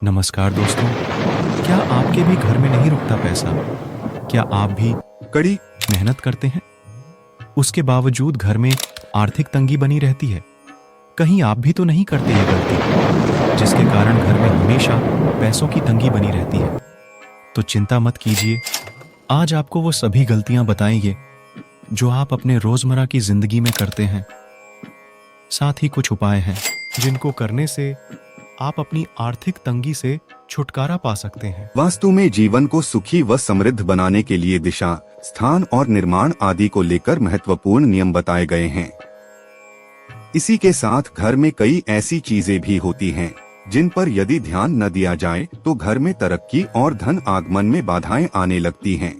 नमस्कार दोस्तों। क्या आपके भी घर में नहीं रुकता पैसा? क्या आप भी कड़ी मेहनत करते हैं, उसके बावजूद घर में आर्थिक तंगी बनी रहती है? कहीं आप भी तो नहीं करते ये गलती जिसके कारण घर में हमेशा पैसों की तंगी बनी रहती है? तो चिंता मत कीजिए, आज आपको वो सभी गलतियां बताएंगे जो आप अपने रोजमर्रा की जिंदगी में करते हैं। साथ ही कुछ उपाय हैं जिनको करने से आप अपनी आर्थिक तंगी से छुटकारा पा सकते हैं। वास्तु में जीवन को सुखी व समृद्ध बनाने के लिए दिशा, स्थान और निर्माण आदि को लेकर महत्वपूर्ण नियम बताए गए हैं। इसी के साथ घर में कई ऐसी चीजें भी होती हैं जिन पर यदि ध्यान न दिया जाए तो घर में तरक्की और धन आगमन में बाधाएं आने लगती हैं।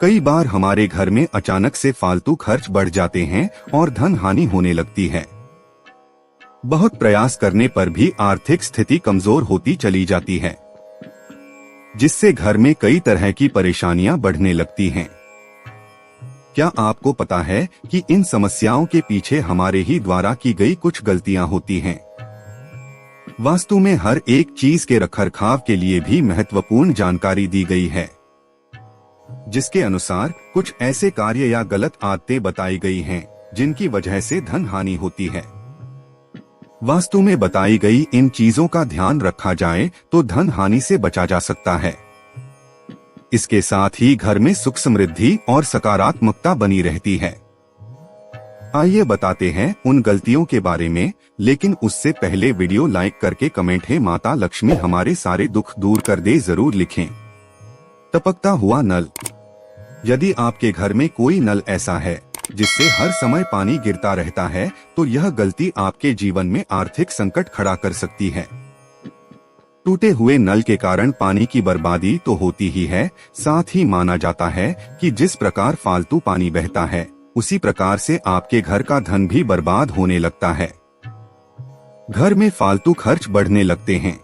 कई बार हमारे घर में अचानक से फालतू खर्च बढ़ जाते हैं और धन हानि होने लगती है। बहुत प्रयास करने पर भी आर्थिक स्थिति कमजोर होती चली जाती है, जिससे घर में कई तरह की परेशानियां बढ़ने लगती हैं। क्या आपको पता है कि इन समस्याओं के पीछे हमारे ही द्वारा की गई कुछ गलतियां होती हैं? वास्तु में हर एक चीज के रखरखाव के लिए भी महत्वपूर्ण जानकारी दी गई है, जिसके अनुसार कुछ ऐसे कार्य या गलत आदतें बताई गई हैं जिनकी वजह से धन हानि होती है। वास्तु में बताई गई इन चीजों का ध्यान रखा जाए तो धन हानि से बचा जा सकता है। इसके साथ ही घर में सुख समृद्धि और सकारात्मकता बनी रहती है। आइए बताते हैं उन गलतियों के बारे में, लेकिन उससे पहले वीडियो लाइक करके कमेंट है माता लक्ष्मी हमारे सारे दुख दूर कर दे जरूर लिखें। टपकता हुआ नल। यदि आपके घर में कोई नल ऐसा है जिससे हर समय पानी गिरता रहता है तो यह गलती आपके जीवन में आर्थिक संकट खड़ा कर सकती है। टूटे हुए नल के कारण पानी की बर्बादी तो होती ही है, साथ ही माना जाता है कि जिस प्रकार फालतू पानी बहता है उसी प्रकार से आपके घर का धन भी बर्बाद होने लगता है। घर में फालतू खर्च बढ़ने लगते हैं,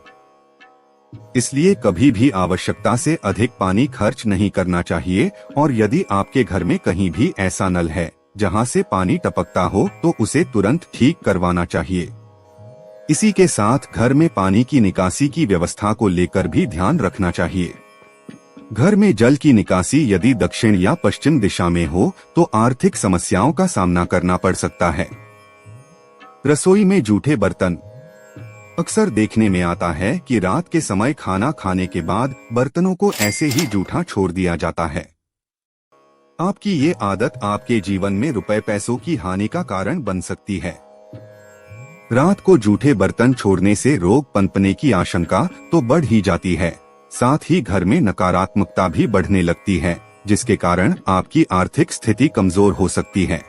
इसलिए कभी भी आवश्यकता से अधिक पानी खर्च नहीं करना चाहिए। और यदि आपके घर में कहीं भी ऐसा नल है जहां से पानी टपकता हो तो उसे तुरंत ठीक करवाना चाहिए। इसी के साथ घर में पानी की निकासी की व्यवस्था को लेकर भी ध्यान रखना चाहिए। घर में जल की निकासी यदि दक्षिण या पश्चिम दिशा में हो तो आर्थिक समस्याओं का सामना करना पड़ सकता है। रसोई में जूठे बर्तन। अक्सर देखने में आता है कि रात के समय खाना खाने के बाद बर्तनों को ऐसे ही जूठा छोड़ दिया जाता है। आपकी ये आदत आपके जीवन में रुपए पैसों की हानि का कारण बन सकती है। रात को जूठे बर्तन छोड़ने से रोग पनपने की आशंका तो बढ़ ही जाती है, साथ ही घर में नकारात्मकता भी बढ़ने लगती है, जिसके कारण आपकी आर्थिक स्थिति कमजोर हो सकती है।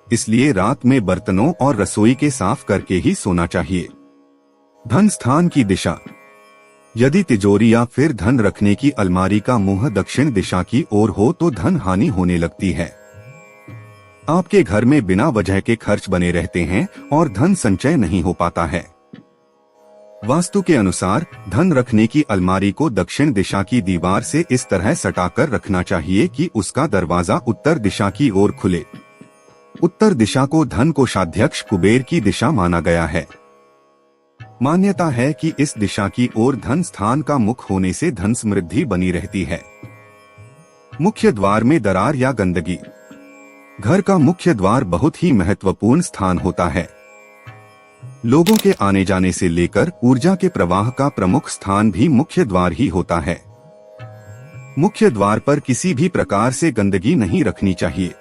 इसलिए रात में बर्तनों और रसोई के साफ करके ही सोना चाहिए। धन स्थान की दिशा। यदि तिजोरी या फिर धन रखने की अलमारी का मुंह दक्षिण दिशा की ओर हो तो धन हानि होने लगती है। आपके घर में बिना वजह के खर्च बने रहते हैं और धन संचय नहीं हो पाता है। वास्तु के अनुसार धन रखने की अलमारी को दक्षिण दिशा की दीवार से इस तरह सटाकर रखना चाहिए कि उसका दरवाजा उत्तर दिशा की ओर खुले। उत्तर दिशा को धन कोषाध्यक्ष कुबेर की दिशा माना गया है। मान्यता है कि इस दिशा की ओर धन स्थान का मुख होने से धन समृद्धि बनी रहती है। मुख्य द्वार में दरार या गंदगी। घर का मुख्य द्वार बहुत ही महत्वपूर्ण स्थान होता है। लोगों के आने जाने से लेकर ऊर्जा के प्रवाह का प्रमुख स्थान भी मुख्य द्वार ही होता है। मुख्य द्वार पर किसी भी प्रकार से गंदगी नहीं रखनी चाहिए।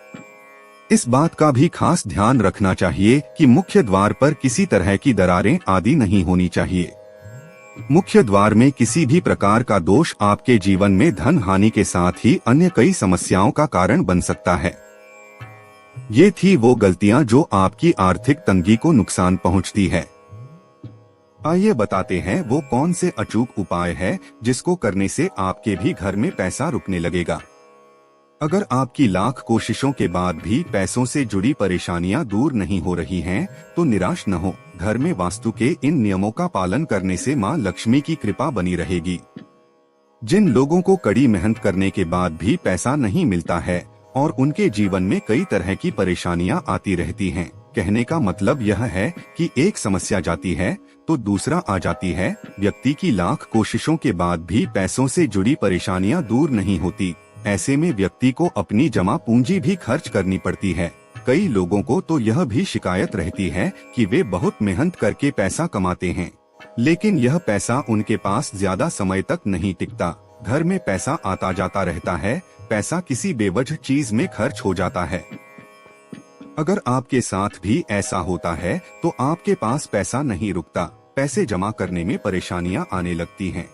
इस बात का भी खास ध्यान रखना चाहिए कि मुख्य द्वार पर किसी तरह की दरारें आदि नहीं होनी चाहिए। मुख्य द्वार में किसी भी प्रकार का दोष आपके जीवन में धन हानि के साथ ही अन्य कई समस्याओं का कारण बन सकता है। ये थी वो गलतियां जो आपकी आर्थिक तंगी को नुकसान पहुंचती है। आइए बताते हैं वो कौन से अचूक उपाय है जिसको करने से आपके भी घर में पैसा रुकने लगेगा। अगर आपकी लाख कोशिशों के बाद भी पैसों से जुड़ी परेशानियां दूर नहीं हो रही हैं, तो निराश न हो। घर में वास्तु के इन नियमों का पालन करने से मां लक्ष्मी की कृपा बनी रहेगी। जिन लोगों को कड़ी मेहनत करने के बाद भी पैसा नहीं मिलता है और उनके जीवन में कई तरह की परेशानियां आती रहती हैं, कहने का मतलब यह है कि एक समस्या जाती है तो दूसरा आ जाती है। व्यक्ति की लाख कोशिशों के बाद भी पैसों से जुड़ी परेशानियां दूर नहीं होती। ऐसे में व्यक्ति को अपनी जमा पूंजी भी खर्च करनी पड़ती है। कई लोगों को तो यह भी शिकायत रहती है कि वे बहुत मेहनत करके पैसा कमाते हैं, लेकिन यह पैसा उनके पास ज्यादा समय तक नहीं टिकता। घर में पैसा आता जाता रहता है, पैसा किसी बेवजह चीज में खर्च हो जाता है। अगर आपके साथ भी ऐसा होता है तो आपके पास पैसा नहीं रुकता, पैसे जमा करने में परेशानियां आने लगती हैं।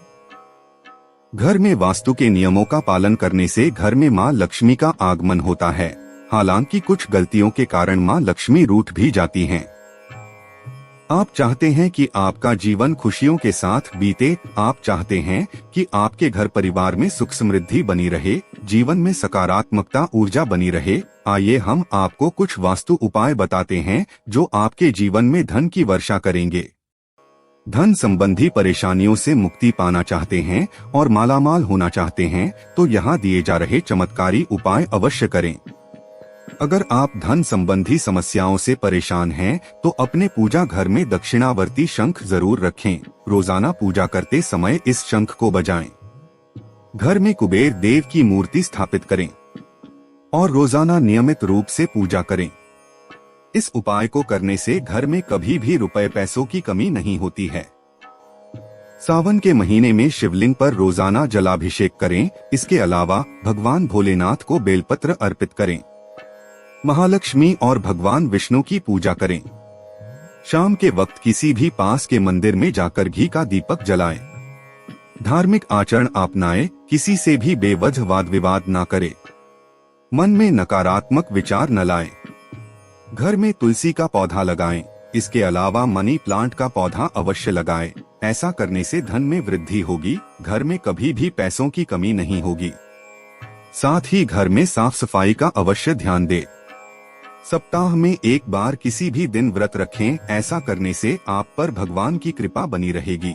घर में वास्तु के नियमों का पालन करने से घर में मां लक्ष्मी का आगमन होता है। हालांकि कुछ गलतियों के कारण मां लक्ष्मी रूठ भी जाती हैं। आप चाहते हैं कि आपका जीवन खुशियों के साथ बीते, आप चाहते हैं कि आपके घर परिवार में सुख समृद्धि बनी रहे, जीवन में सकारात्मकता ऊर्जा बनी रहे। आइए हम आपको कुछ वास्तु उपाय बताते हैं जो आपके जीवन में धन की वर्षा करेंगे। धन संबंधी परेशानियों से मुक्ति पाना चाहते हैं और मालामाल होना चाहते हैं तो यहाँ दिए जा रहे चमत्कारी उपाय अवश्य करें। अगर आप धन संबंधी समस्याओं से परेशान हैं तो अपने पूजा घर में दक्षिणावर्ती शंख जरूर रखें। रोजाना पूजा करते समय इस शंख को बजाएं। घर में कुबेर देव की मूर्ति स्थापित करें और रोजाना नियमित रूप से पूजा करें। इस उपाय को करने से घर में कभी भी रुपए पैसों की कमी नहीं होती है। सावन के महीने में शिवलिंग पर रोजाना जलाभिषेक करें। इसके अलावा भगवान भोलेनाथ को बेलपत्र अर्पित करें। महालक्ष्मी और भगवान विष्णु की पूजा करें। शाम के वक्त किसी भी पास के मंदिर में जाकर घी का दीपक जलाएं। धार्मिक आचरण अपनाएं, किसी से भी बेवजह वाद विवाद न करें। मन में नकारात्मक विचार न लाएं। घर में तुलसी का पौधा लगाएं। इसके अलावा मनी प्लांट का पौधा अवश्य लगाएं। ऐसा करने से धन में वृद्धि होगी, घर में कभी भी पैसों की कमी नहीं होगी। साथ ही घर में साफ सफाई का अवश्य ध्यान दें। सप्ताह में एक बार किसी भी दिन व्रत रखें। ऐसा करने से आप पर भगवान की कृपा बनी रहेगी।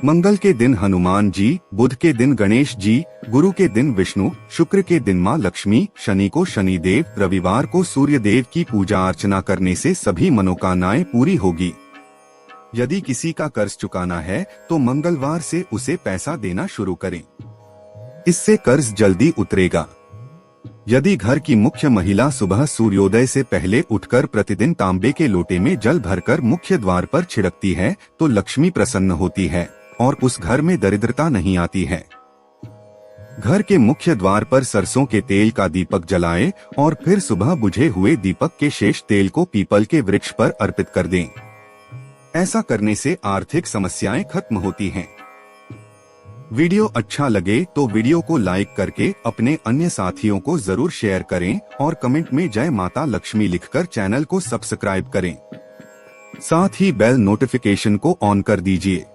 मंगल के दिन हनुमान जी, बुध के दिन गणेश जी, गुरु के दिन विष्णु, शुक्र के दिन मां लक्ष्मी, शनि को शनिदेव, रविवार को सूर्य देव की पूजा अर्चना करने से सभी मनोकामनाएं पूरी होगी। यदि किसी का कर्ज चुकाना है तो मंगलवार से उसे पैसा देना शुरू करें। इससे कर्ज जल्दी उतरेगा। यदि घर की मुख्य महिला सुबह सूर्योदय से पहले उठकर प्रतिदिन तांबे के लोटे में जल भरकर मुख्य द्वार पर छिड़कती है तो लक्ष्मी प्रसन्न होती है और उस घर में दरिद्रता नहीं आती है। घर के मुख्य द्वार पर सरसों के तेल का दीपक जलाएं और फिर सुबह बुझे हुए दीपक के शेष तेल को पीपल के वृक्ष पर अर्पित कर दें। ऐसा करने से आर्थिक समस्याएं खत्म होती हैं। वीडियो अच्छा लगे तो वीडियो को लाइक करके अपने अन्य साथियों को जरूर शेयर करें और कमेंट में जय माता लक्ष्मी लिखकर चैनल को सब्सक्राइब करें। साथ ही बेल नोटिफिकेशन को ऑन कर दीजिए।